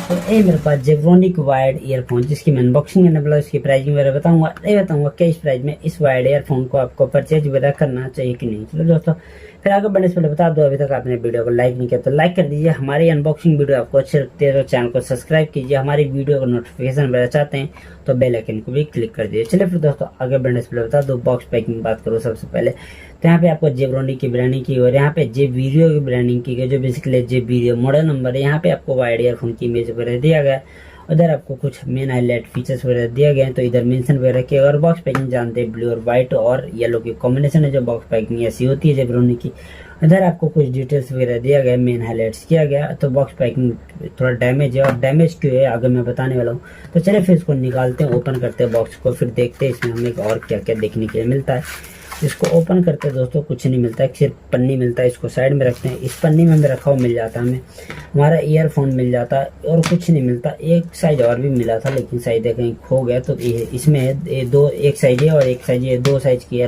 तो ये मेरे पास जेब्रोनिक वायर्ड ईयरफोन जिसकी मैं अनबॉक्सिंग करने वाला, उसकी प्राइसिंग वगैरह बताऊंगा, ये बताऊंगा क्या इस प्राइस में इस वायर्ड ईयरफोन को आपको परचेज वगैरह करना चाहिए कि नहीं। चलो दोस्तों, फिर आगे बढ़ने से पहले बता दो, अभी तक आपने वीडियो को लाइक नहीं किया तो लाइक कर दीजिए। हमारी अनबॉक्सिंग वीडियो आपको अच्छी लगती है तो चैनल को सब्सक्राइब कीजिए। हमारी वीडियो को नोटिफिकेशन वगैरह चाहते हैं तो बेल आइकन को भी क्लिक कर दीजिए। चलिए फिर दोस्तों, आगे बढ़ने से पहले बता दो बॉक्स पैकिंग की बात करो सबसे पहले, तो यहाँ पे आपको जेब्रोनिक की ब्रांडिंग की और यहाँ पे जेब वीडियो की ब्रांडिंग की गई, जो बेसिकली जेब वीडियो मॉडल नंबर है। यहाँ पे आपको वायर्ड ईयरफोन की इमेज वगैरह दिया गया, उधर आपको कुछ मेन हाईलाइट फीचर्स वगैरह दिया गए हैं, तो इधर मेंशन वगैरह किया। और बॉक्स पैकिंग जानते हैं, ब्लू और व्हाइट और येलो की कॉम्बिनेशन है जो बॉक्स पैकिंग ऐसी होती है जेब्रोनिक की। इधर आपको कुछ डिटेल्स वगैरह दिया गया, मेन हाईलाइट्स किया गया। तो बॉक्स पैकिंग थोड़ा डैमेज है, और डैमेज क्यों है आगे मैं बताने वाला हूँ। तो चलिए फिर इसको निकालते हैं, ओपन करते हैं बॉक्स को, फिर देखते हैं इसमें हमें और क्या क्या देखने के लिए मिलता है। इसको ओपन करते हैं दोस्तों, कुछ नहीं मिलता है, सिर्फ पन्नी मिलता है। इसको साइड में रखते हैं, इस पन्नी में हमें रखा हुआ मिल जाता है, हमें हमारा ईयरफोन मिल जाता है और कुछ नहीं मिलता। एक साइज और भी मिला था लेकिन साइज कहीं खो गया, तो इसमें एक साइज है और एक साइज है, दो साइज की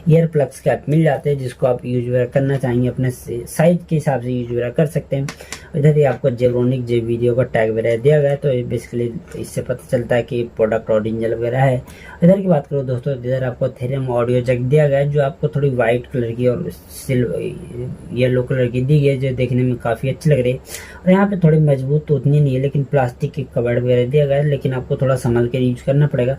ईयर प्लग्स के आप मिल जाते हैं, जिसको आप यूज वगैरह करना चाहेंगे अपने साइज के हिसाब से यूज वगैरह कर सकते हैं। इधर ही आपको जेब्रोनिक जे वीडियो का टैग वगैरह दिया गया है, तो बेसिकली इससे पता चलता है कि प्रोडक्ट ओरिजिनल वगैरह है। इधर की बात करो दोस्तों, इधर आपको थेरियम ऑडियो जैक दिया गया है, जो आपको थोड़ी व्हाइट कलर की और येलो कलर की दी गई है, जो देखने में काफ़ी अच्छी लग रही है। और यहाँ पे थोड़ी मजबूत तो उतनी नहीं है, लेकिन प्लास्टिक की कवर्ड वगैरह दिया गया है, लेकिन आपको थोड़ा संभल के यूज करना पड़ेगा।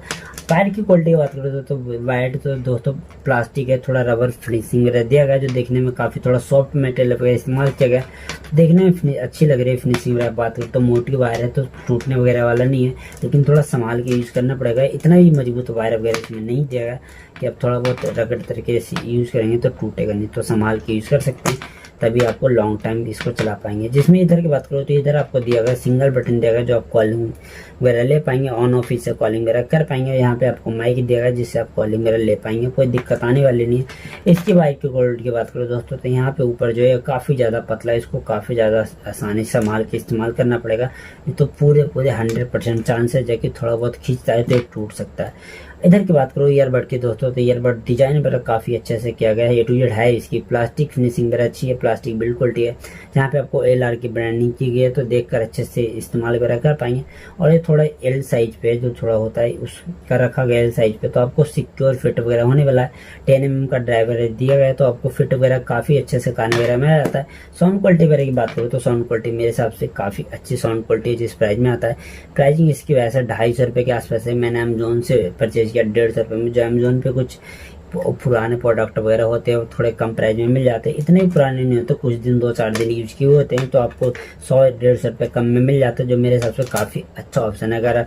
वायर की क्वालिटी की बात करो तो वायर तो दोस्तों प्लास्टिक है, थोड़ा रबर फिनिशिंग वगैरह दिया गया, जो देखने में काफ़ी थोड़ा सॉफ्ट मटेरियल वगैरह इस्तेमाल किया गया, देखने में अच्छी लग रही है फिनिशिंग वगैरह। बात करो तो मोटी वायर है तो टूटने वगैरह वाला नहीं है, लेकिन थोड़ा संभाल के यूज़ करना पड़ेगा। इतना ही मजबूत वायर वगैरह इसमें नहीं दिया गया कि आप थोड़ा बहुत रगड़ तरीके से यूज़ करेंगे तो टूटेगा नहीं, तो संभाल के यूज़ कर सकते हैं, तभी आपको लॉन्ग टाइम इसको चला पाएंगे। जिसमें इधर की बात करो तो इधर आपको दिया गया सिंगल बटन दिया गया, जो आप कॉलिंग वगैरह ले पाएंगे, ऑन ऑफ से कॉलिंग वगैरह कर पाएंगे। यहाँ पे आपको माइक दिया गया जिससे आप कॉलिंग वगैरह ले पाएंगे, कोई दिक्कत आने वाली नहीं है। इसकी बाइक की क्वालिटी की बात करो दोस्तों, तो यहाँ पे ऊपर जो है काफ़ी ज़्यादा पतला है, इसको काफ़ी ज़्यादा आसानी से संभाल के इस्तेमाल करना पड़ेगा, नहीं तो पूरे 100% चांसेस है कि थोड़ा बहुत खींचता है तो एक टूट सकता है। इधर की बात करो ईयरबड की दोस्तों, तो ईयरबड डिजाइन वगैरह काफ़ी अच्छे से किया गया है, A to Z है। इसकी प्लास्टिक फिनिशिंग वगैरह अच्छी है, प्लास्टिक बिल्ड क्वालिटी है। जहाँ पे आपको LR की ब्रांडिंग की गई है, तो देखकर अच्छे से इस्तेमाल वगैरह कर पाएंगे। और ये थोड़ा L साइज पे जो थोड़ा होता है उसका रखा गया L साइज पे, तो आपको सिक्योर फिट वगैरह होने वाला है। 10 mm का ड्राइवर दिया गया है, तो आपको फिट वगैरह काफ़ी अच्छे से कान वगैरह में आ जाता है। साउंड क्वालिटी वगैरह की बात करूँ तो साउंड क्वालिटी मेरे हिसाब से काफ़ी अच्छी साउंड क्वालिटी है जिस प्राइस में आता है। प्राइसिंग इसकी वैसे 250 रुपये के आसपास है। मैंने अमेजोन से परचेज किया 150 रुपये में, जो अमेजोन पे कुछ पुराने प्रोडक्ट वगैरह होते हैं थोड़े कम प्राइस में मिल जाते हैं। इतने ही पुराने नहीं होते, कुछ दिन 2-4 दिन यूज किए होते हैं, तो आपको 100-150 रुपये कम में मिल जाते हैं, जो मेरे हिसाब से काफ़ी अच्छा ऑप्शन है। अगर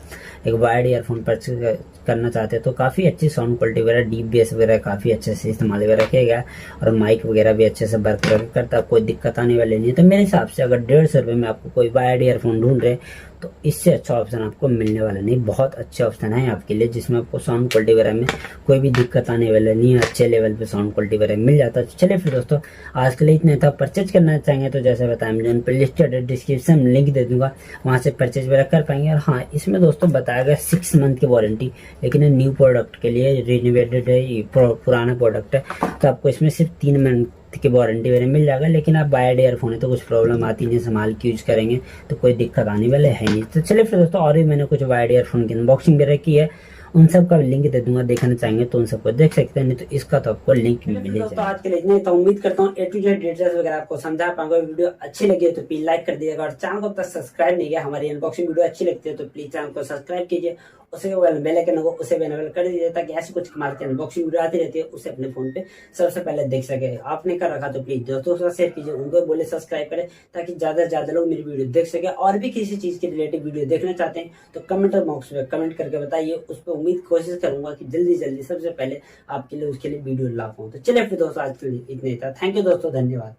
एक वायर्ड ईयरफोन परचेज करना चाहते हैं तो काफ़ी अच्छी साउंड क्वालिटी वगैरह, डीप बेस वगैरह काफ़ी अच्छे से इस्तेमाल वगैरह किया गया, और माइक वगैरह भी अच्छे से वर्क करता है, कोई दिक्कत आने वाली नहीं है। तो मेरे हिसाब से अगर 150 रुपये में आपको कोई वायर्ड ईयरफोन ढूंढ रहे तो इससे अच्छा ऑप्शन आपको मिलने वाला नहीं। बहुत अच्छे ऑप्शन है आपके लिए, जिसमें आपको साउंड क्वालिटी वगैरह में कोई भी दिक्कत आने वाला नहीं है, अच्छे लेवल पे साउंड क्वालिटी वगैरह मिल जाता है। चलिए फिर दोस्तों, आज के लिए इतना था। परचेज करना चाहेंगे तो जैसे बताया अमेजोन पर लिस्टेड है, डिस्क्रिप्शन में लिंक दे दूंगा, वहाँ से परचेज वगैरह कर पाएंगे। और हाँ, इसमें दोस्तों बताया गया 6 मंथ की वारंटी, लेकिन न्यू प्रोडक्ट के लिए रिनोवेटेड है, पुराना प्रोडक्ट है, तो आपको इसमें सिर्फ 3 मंथ की वारंटी वगैरह मिल जाएगा। लेकिन आप वायर्ड ईयरफोन है तो कुछ प्रॉब्लम आती नहीं, संभाल के यूज करेंगे तो कोई दिक्कत आने वाले है नहीं। तो चलिए फिर दोस्तों, और भी मैंने कुछ वायर्ड ईयरफोन की अनबॉक्सिंग वगैरह की है, उन सब का लिंक दे दूंगा, देखना चाहेंगे तो उन सबको देख सकते हैं, नहीं तो इसका तो आपको लिंक मिल जाएगा। तो आज के लिए इतना ही था, उम्मीद करता हूँ A to Z डिटेल्स वगैरह आपको समझा पाऊंगा। वीडियो अच्छी लगी है तो प्लीज लाइक कर दीजिएगा, और चैनल को अब तक सब्सक्राइब नहीं किया, हमारी अनबॉक्सिंग वीडियो अच्छी लगती है तो प्लीज चैनल को सब्सक्राइब कीजिए, उसे बेल आइकन को उसे भी एनेबल कर दीजिए, ताकि ऐसी कुछ कमाल की अनबॉक्सिंग वीडियो आती रहती है उसे अपने फोन पे सबसे पहले देख सके। आपने कर रखा तो प्लीज दोस्तों के साथ शेयर कीजिए, उनको बोले सब्सक्राइब करें, ताकि ज्यादा से ज्यादा लोग मेरी वीडियो देख सके। और भी किसी चीज के रिलेटेड वीडियो देखना चाहते हैं तो कमेंट बॉक्स में कमेंट करके बताइए, उस पर उम्मीद कोशिश करूंगा कि जल्दी सबसे पहले आपके लिए उसके लिए वीडियो ला पाऊं। तो चलिए फिर दोस्तों, आज के लिए इतने था। थैंक यू दोस्तों, धन्यवाद।